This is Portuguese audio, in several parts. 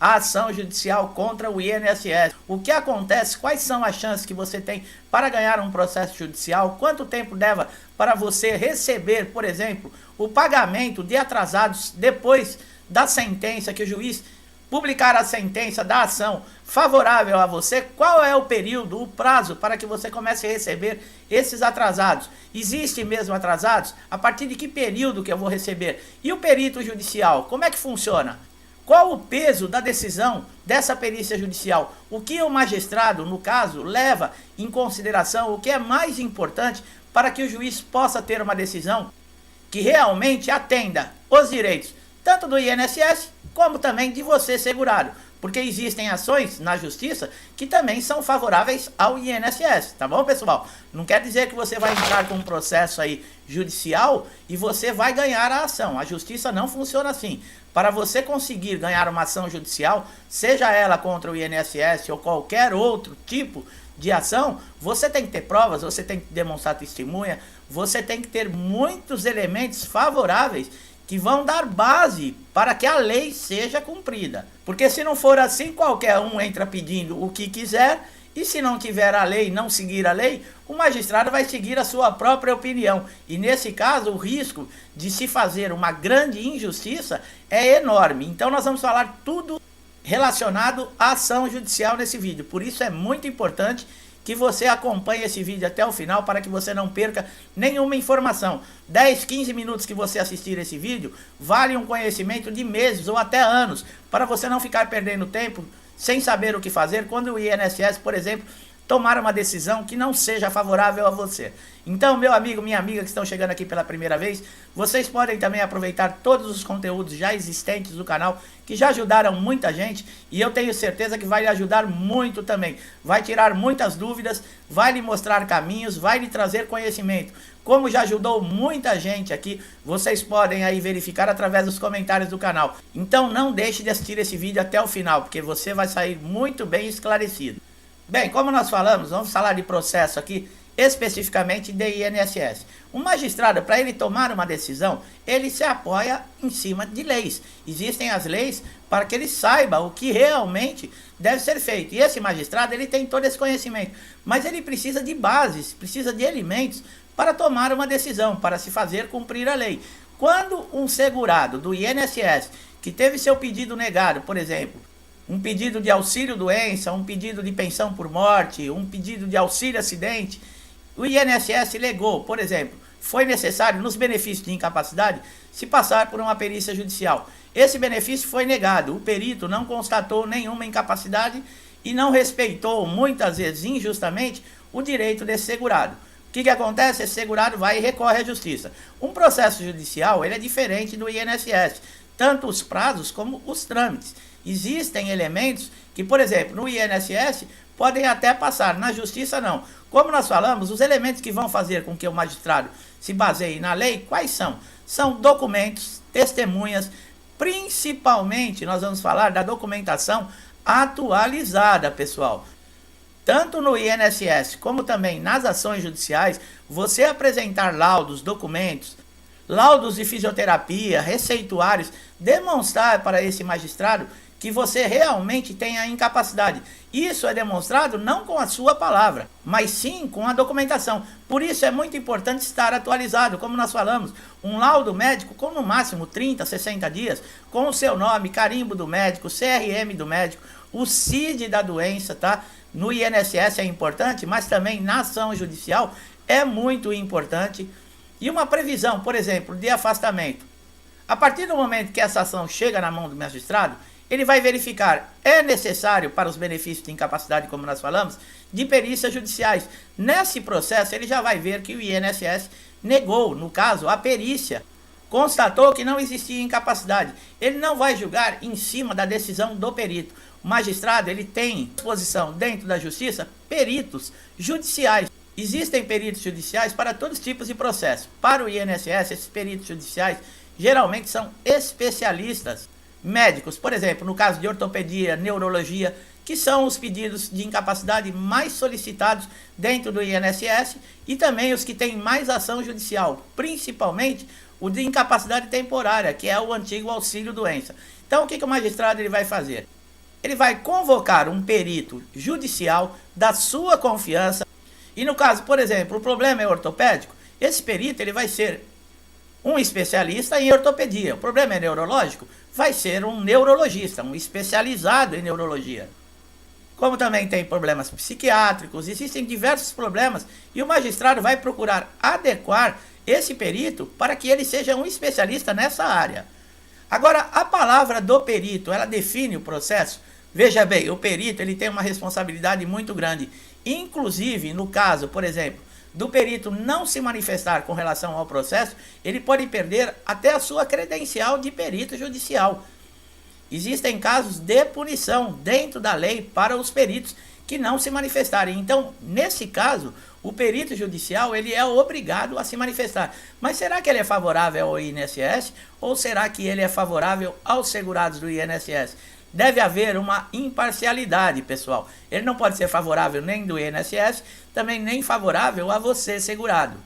a ação judicial contra o INSS. O que acontece? Quais são as chances que você tem para ganhar um processo judicial? Quanto tempo leva para você receber, por exemplo, o pagamento de atrasados depois da sentença, que o juiz publicar a sentença da ação favorável a você? Qual é o período, o prazo para que você comece a receber esses atrasados? Existem mesmo atrasados? A partir de que período que eu vou receber? E o perito judicial, como é que funciona? Qual o peso da decisão dessa perícia judicial? O que o magistrado, no caso, leva em consideração? O que é mais importante para que o juiz possa ter uma decisão que realmente atenda os direitos tanto do INSS como também de você, segurado? Porque existem ações na justiça que também são favoráveis ao INSS, tá bom, pessoal? Não quer dizer que você vai entrar com um processo aí judicial e você vai ganhar a ação. A justiça não funciona assim. Para você conseguir ganhar uma ação judicial, seja ela contra o INSS ou qualquer outro tipo de ação, você tem que ter provas, você tem que demonstrar testemunha, você tem que ter muitos elementos favoráveis que vão dar base para que a lei seja cumprida. Porque se não for assim, qualquer um entra pedindo o que quiser, e se não tiver a lei, não seguir a lei, o magistrado vai seguir a sua própria opinião. E nesse caso, o risco de se fazer uma grande injustiça é enorme. Então nós vamos falar tudo relacionado à ação judicial nesse vídeo. Por isso é muito importante que você acompanhe esse vídeo até o final para que você não perca nenhuma informação. 10, 15 minutos que você assistir esse vídeo vale um conhecimento de meses ou até anos, para você não ficar perdendo tempo sem saber o que fazer quando o INSS, por exemplo, tomar uma decisão que não seja favorável a você. Então, meu amigo, minha amiga que estão chegando aqui pela primeira vez, vocês podem também aproveitar todos os conteúdos já existentes do canal, que já ajudaram muita gente, e eu tenho certeza que vai lhe ajudar muito também. Vai tirar muitas dúvidas, vai lhe mostrar caminhos, vai lhe trazer conhecimento. Como já ajudou muita gente aqui, vocês podem aí verificar através dos comentários do canal. Então não deixe de assistir esse vídeo até o final, porque você vai sair muito bem esclarecido. Bem, como nós falamos, vamos falar de processo aqui, especificamente de INSS. O magistrado, para ele tomar uma decisão, ele se apoia em cima de leis. Existem as leis para que ele saiba o que realmente deve ser feito. E esse magistrado, ele tem todo esse conhecimento, mas ele precisa de bases, precisa de elementos para tomar uma decisão, para se fazer cumprir a lei. Quando um segurado do INSS, que teve seu pedido negado, por exemplo, um pedido de auxílio-doença, um pedido de pensão por morte, um pedido de auxílio-acidente, o INSS legou, por exemplo, foi necessário, nos benefícios de incapacidade, se passar por uma perícia judicial. Esse benefício foi negado, o perito não constatou nenhuma incapacidade e não respeitou, muitas vezes injustamente, o direito desse segurado. O que acontece? Esse segurado vai e recorre à justiça. Um processo judicial, ele é diferente do INSS, tanto os prazos como os trâmites. Existem elementos que, por exemplo, no INSS podem até passar, na justiça não. Como nós falamos, os elementos que vão fazer com que o magistrado se baseie na lei, quais são? São documentos, testemunhas, principalmente nós vamos falar da documentação atualizada, pessoal. Tanto no INSS como também nas ações judiciais, você apresentar laudos, documentos, laudos de fisioterapia, receituários, demonstrar para esse magistrado que você realmente tem a incapacidade. Isso é demonstrado não com a sua palavra, mas sim com a documentação. Por isso é muito importante estar atualizado, como nós falamos, um laudo médico com no máximo 30, 60 dias, com o seu nome, carimbo do médico, CRM do médico, o CID da doença, tá? No INSS é importante, mas também na ação judicial é muito importante. E uma previsão, por exemplo, de afastamento. A partir do momento que essa ação chega na mão do magistrado, ele vai verificar, é necessário para os benefícios de incapacidade, como nós falamos, de perícias judiciais. Nesse processo, ele já vai ver que o INSS negou, no caso, a perícia. Constatou que não existia incapacidade. Ele não vai julgar em cima da decisão do perito. O magistrado, ele tem disposição dentro da justiça, peritos judiciais. Existem peritos judiciais para todos os tipos de processo. Para o INSS, esses peritos judiciais geralmente são especialistas médicos. Por exemplo, no caso de ortopedia, neurologia, que são os pedidos de incapacidade mais solicitados dentro do INSS e também os que têm mais ação judicial, principalmente o de incapacidade temporária, que é o antigo auxílio-doença. Então, o que o magistrado ele vai fazer? ele vai convocar um perito judicial da sua confiança. E no caso, por exemplo, o problema é ortopédico, esse perito ele vai ser um especialista em ortopedia. O problema é neurológico, vai ser um neurologista, um especializado em neurologia. Como também tem problemas psiquiátricos, existem diversos problemas e o magistrado vai procurar adequar esse perito para que ele seja um especialista nessa área. Agora, a palavra do perito, ela define o processo? Veja bem, o perito ele tem uma responsabilidade muito grande. Inclusive, no caso, por exemplo, do perito não se manifestar com relação ao processo, ele pode perder até a sua credencial de perito judicial. Existem casos de punição dentro da lei para os peritos que não se manifestarem. Então, nesse caso, o perito judicial ele é obrigado a se manifestar. Mas será que ele é favorável ao INSS ou será que ele é favorável aos segurados do INSS? Deve haver uma imparcialidade, pessoal. Ele não pode ser favorável nem do INSS, também nem favorável a você, segurado.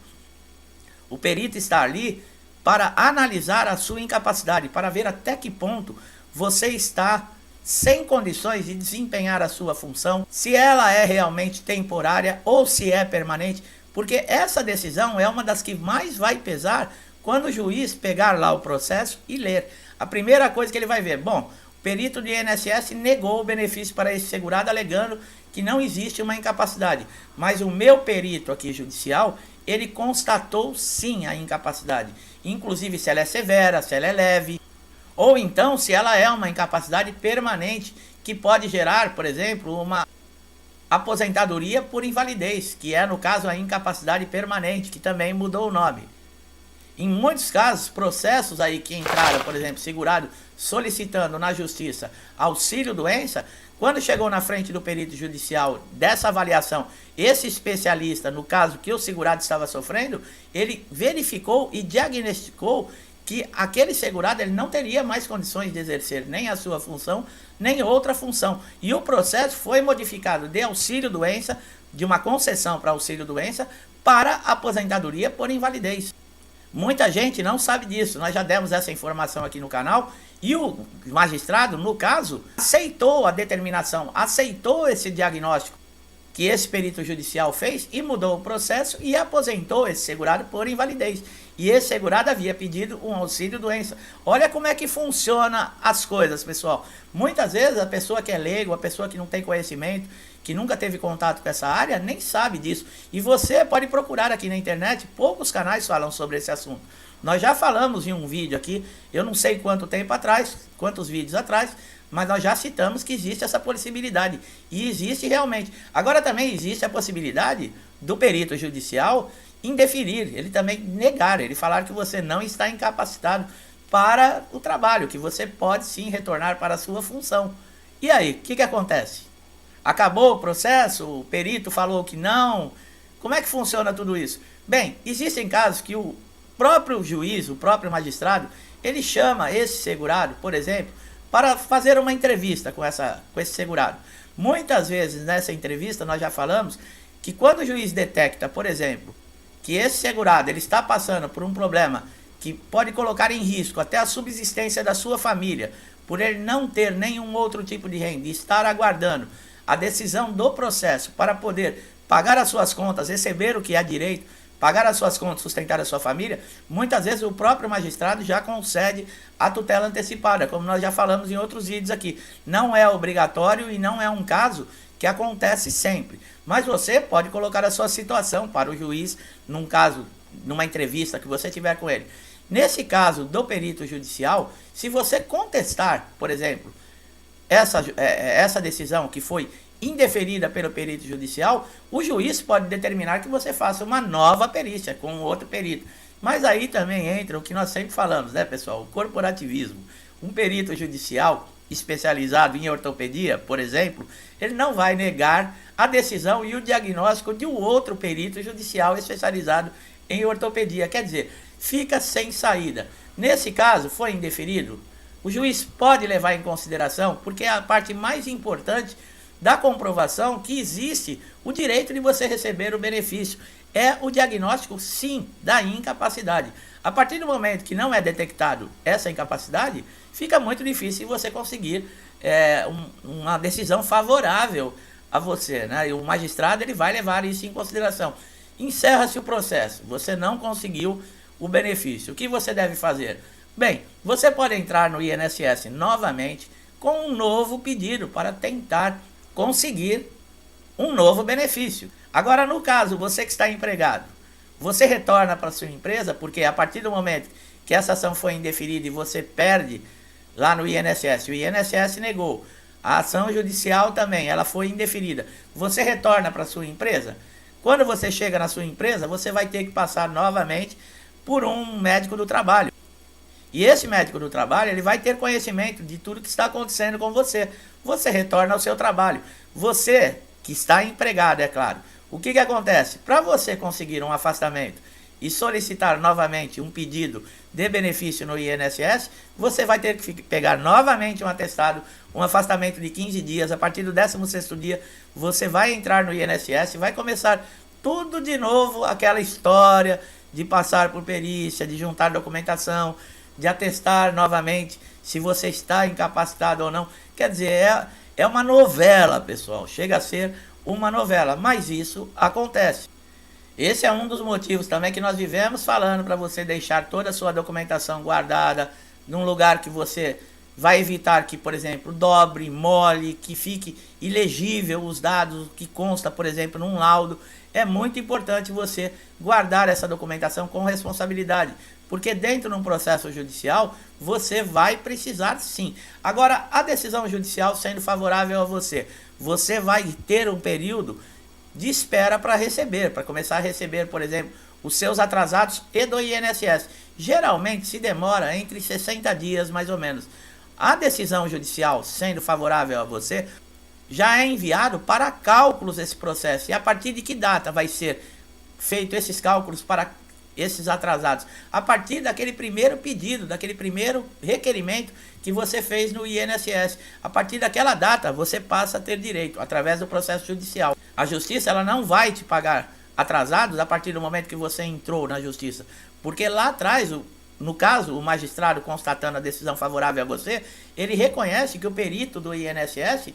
O perito está ali para analisar a sua incapacidade, para ver até que ponto você está sem condições de desempenhar a sua função, se ela é realmente temporária ou se é permanente, porque essa decisão é uma das que mais vai pesar quando o juiz pegar lá o processo e ler. A primeira coisa que ele vai ver, bom, o perito do INSS negou o benefício para esse segurado alegando que não existe uma incapacidade, mas o meu perito aqui judicial, ele constatou sim a incapacidade, inclusive se ela é severa, se ela é leve, ou então se ela é uma incapacidade permanente que pode gerar, por exemplo, uma aposentadoria por invalidez, que é no caso a incapacidade permanente, que também mudou o nome. Em muitos casos, processos aí que entraram, por exemplo, segurado solicitando na justiça auxílio-doença, quando chegou na frente do perito judicial dessa avaliação, esse especialista, no caso que o segurado estava sofrendo, ele verificou e diagnosticou que aquele segurado ele não teria mais condições de exercer nem a sua função, nem outra função. E o processo foi modificado de auxílio-doença, de uma concessão para auxílio-doença, para aposentadoria por invalidez. Muita gente não sabe disso, nós já demos essa informação aqui no canal, e o magistrado, no caso, aceitou a determinação, aceitou esse diagnóstico que esse perito judicial fez e mudou o processo e aposentou esse segurado por invalidez. E esse segurado havia pedido um auxílio-doença. Olha como é que funciona as coisas, pessoal. Muitas vezes a pessoa que é leigo, a pessoa que não tem conhecimento, que nunca teve contato com essa área, nem sabe disso. E você pode procurar aqui na internet, poucos canais falam sobre esse assunto. Nós já falamos em um vídeo aqui, eu não sei quanto tempo atrás, quantos vídeos atrás, mas nós já citamos que existe essa possibilidade. E existe realmente. Agora também existe a possibilidade do perito judicial indeferir, ele também negar, ele falar que você não está incapacitado para o trabalho, que você pode sim retornar para a sua função. E aí, o que acontece? Acabou o processo? O perito falou que não? Como é que funciona tudo isso? Bem, existem casos que o próprio juiz, o próprio magistrado, ele chama esse segurado, por exemplo, para fazer uma entrevista com esse segurado. Muitas vezes nessa entrevista nós já falamos que quando o juiz detecta, por exemplo, que esse segurado ele está passando por um problema que pode colocar em risco até a subsistência da sua família, por ele não ter nenhum outro tipo de renda e estar aguardando a decisão do processo para poder pagar as suas contas, receber o que é direito, pagar as suas contas, sustentar a sua família, muitas vezes o próprio magistrado já concede a tutela antecipada, como nós já falamos em outros vídeos aqui. Não é obrigatório e não é um caso que acontece sempre. Mas você pode colocar a sua situação para o juiz, num caso, numa entrevista que você tiver com ele. Nesse caso do perito judicial, se você contestar, por exemplo, essa decisão que foi indeferida pelo perito judicial, o juiz pode determinar que você faça uma nova perícia com outro perito. Mas aí também entra o que nós sempre falamos, né, pessoal? O corporativismo. Um perito judicial especializado em ortopedia, por exemplo, ele não vai negar a decisão e o diagnóstico de um outro perito judicial especializado em ortopedia. Quer dizer, fica sem saída. Nesse caso, foi indeferido? O juiz pode levar em consideração, porque é a parte mais importante da comprovação que existe o direito de você receber o benefício. É o diagnóstico, sim, da incapacidade. A partir do momento que não é detectado essa incapacidade, fica muito difícil você conseguir uma decisão favorável a você, né? E o magistrado ele vai levar isso em consideração. Encerra-se o processo, você não conseguiu o benefício. O que você deve fazer? Bem, você pode entrar no INSS novamente com um novo pedido para tentar conseguir um novo benefício. Agora, no caso, você que está empregado, você retorna para a sua empresa, porque a partir do momento que essa ação foi indeferida e você perde lá no INSS, o INSS negou, a ação judicial também, ela foi indeferida, você retorna para a sua empresa. Quando você chega na sua empresa, você vai ter que passar novamente por um médico do trabalho. E esse médico do trabalho, ele vai ter conhecimento de tudo que está acontecendo com você. Você retorna ao seu trabalho. Você que está empregado, é claro. O que acontece? Para você conseguir um afastamento e solicitar novamente um pedido de benefício no INSS, você vai ter que pegar novamente um atestado, um afastamento de 15 dias. A partir do 16º dia, você vai entrar no INSS e vai começar tudo de novo, aquela história de passar por perícia, de juntar documentação, de atestar novamente se você está incapacitado ou não. Quer dizer, é uma novela, pessoal. Chega a ser uma novela, mas isso acontece. Esse é um dos motivos também que nós vivemos falando para você deixar toda a sua documentação guardada num lugar que você vai evitar que, por exemplo, dobre, mole, que fique ilegível os dados que consta, por exemplo, num laudo. É muito importante você guardar essa documentação com responsabilidade, porque dentro de um processo judicial você vai precisar sim. Agora, a decisão judicial sendo favorável a você, você vai ter um período de espera para receber, para começar a receber, por exemplo, os seus atrasados e do INSS. Geralmente se demora entre 60 dias mais ou menos. A decisão judicial sendo favorável a você, já é enviado para cálculos esse processo. E a partir de que data vai ser feito esses cálculos para esses atrasados? A partir daquele primeiro pedido, daquele primeiro requerimento que você fez no INSS. A partir daquela data, você passa a ter direito, através do processo judicial. A justiça ela não vai te pagar atrasados a partir do momento que você entrou na justiça. Porque lá atrás, no caso, o magistrado constatando a decisão favorável a você, ele reconhece que o perito do INSS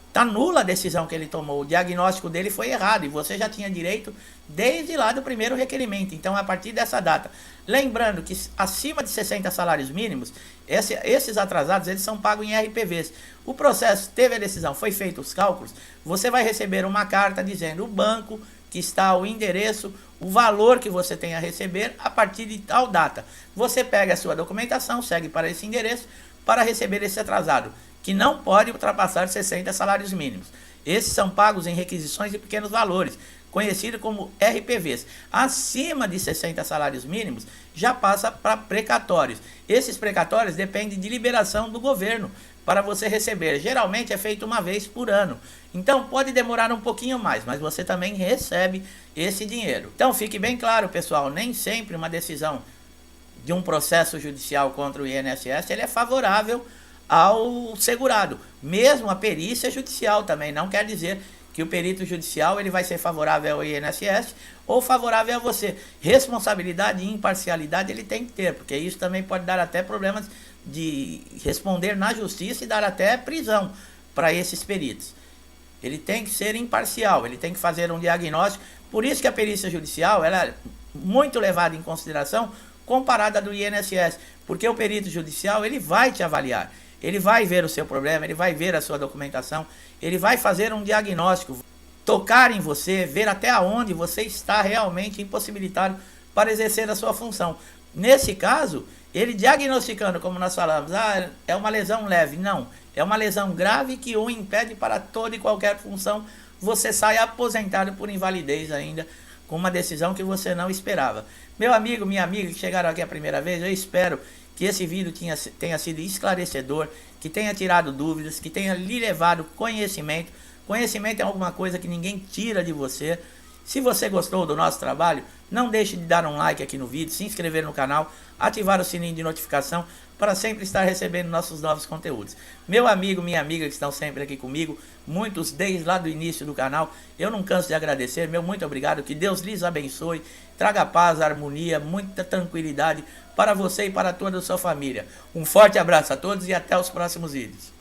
está nula a decisão que ele tomou, o diagnóstico dele foi errado e você já tinha direito desde lá do primeiro requerimento. Então, a partir dessa data, lembrando que acima de 60 salários mínimos, esses atrasados eles são pagos em RPVs. O processo teve a decisão, foi feito os cálculos, você vai receber uma carta dizendo o banco que está o endereço, o valor que você tem a receber a partir de tal data. Você pega a sua documentação, segue para esse endereço para receber esse atrasado, que não pode ultrapassar 60 salários mínimos. Esses são pagos em requisições de pequenos valores, conhecido como RPVs. Acima de 60 salários mínimos, já passa para precatórios. Esses precatórios dependem de liberação do governo para você receber. Geralmente é feito uma vez por ano. Então pode demorar um pouquinho mais, mas você também recebe esse dinheiro. Então fique bem claro, pessoal, nem sempre uma decisão de um processo judicial contra o INSS ele é favorável ao segurado. Mesmo a perícia judicial também não quer dizer que o perito judicial ele vai ser favorável ao INSS ou favorável a você. Responsabilidade e imparcialidade ele tem que ter, porque isso também pode dar até problemas de responder na justiça e dar até prisão para esses peritos. Ele tem que ser imparcial, ele tem que fazer um diagnóstico. Por isso que a perícia judicial ela é muito levada em consideração comparada do INSS, porque o perito judicial ele vai te avaliar. Ele vai ver o seu problema, ele vai ver a sua documentação, ele vai fazer um diagnóstico, tocar em você, ver até onde você está realmente impossibilitado para exercer a sua função. Nesse caso, ele diagnosticando, como nós falamos, é uma lesão leve. Não, é uma lesão grave que o impede para toda e qualquer função. Você sai aposentado por invalidez ainda, com uma decisão que você não esperava. Meu amigo, minha amiga que chegaram aqui a primeira vez, eu espero que esse vídeo tenha sido esclarecedor, que tenha tirado dúvidas, que tenha lhe levado conhecimento. Conhecimento é alguma coisa que ninguém tira de você. Se você gostou do nosso trabalho, não deixe de dar um like aqui no vídeo, se inscrever no canal, ativar o sininho de notificação para sempre estar recebendo nossos novos conteúdos. Meu amigo, minha amiga que estão sempre aqui comigo, muitos desde lá do início do canal, eu não canso de agradecer, meu muito obrigado, que Deus lhes abençoe, traga paz, harmonia, muita tranquilidade para você e para toda a sua família. Um forte abraço a todos e até os próximos vídeos.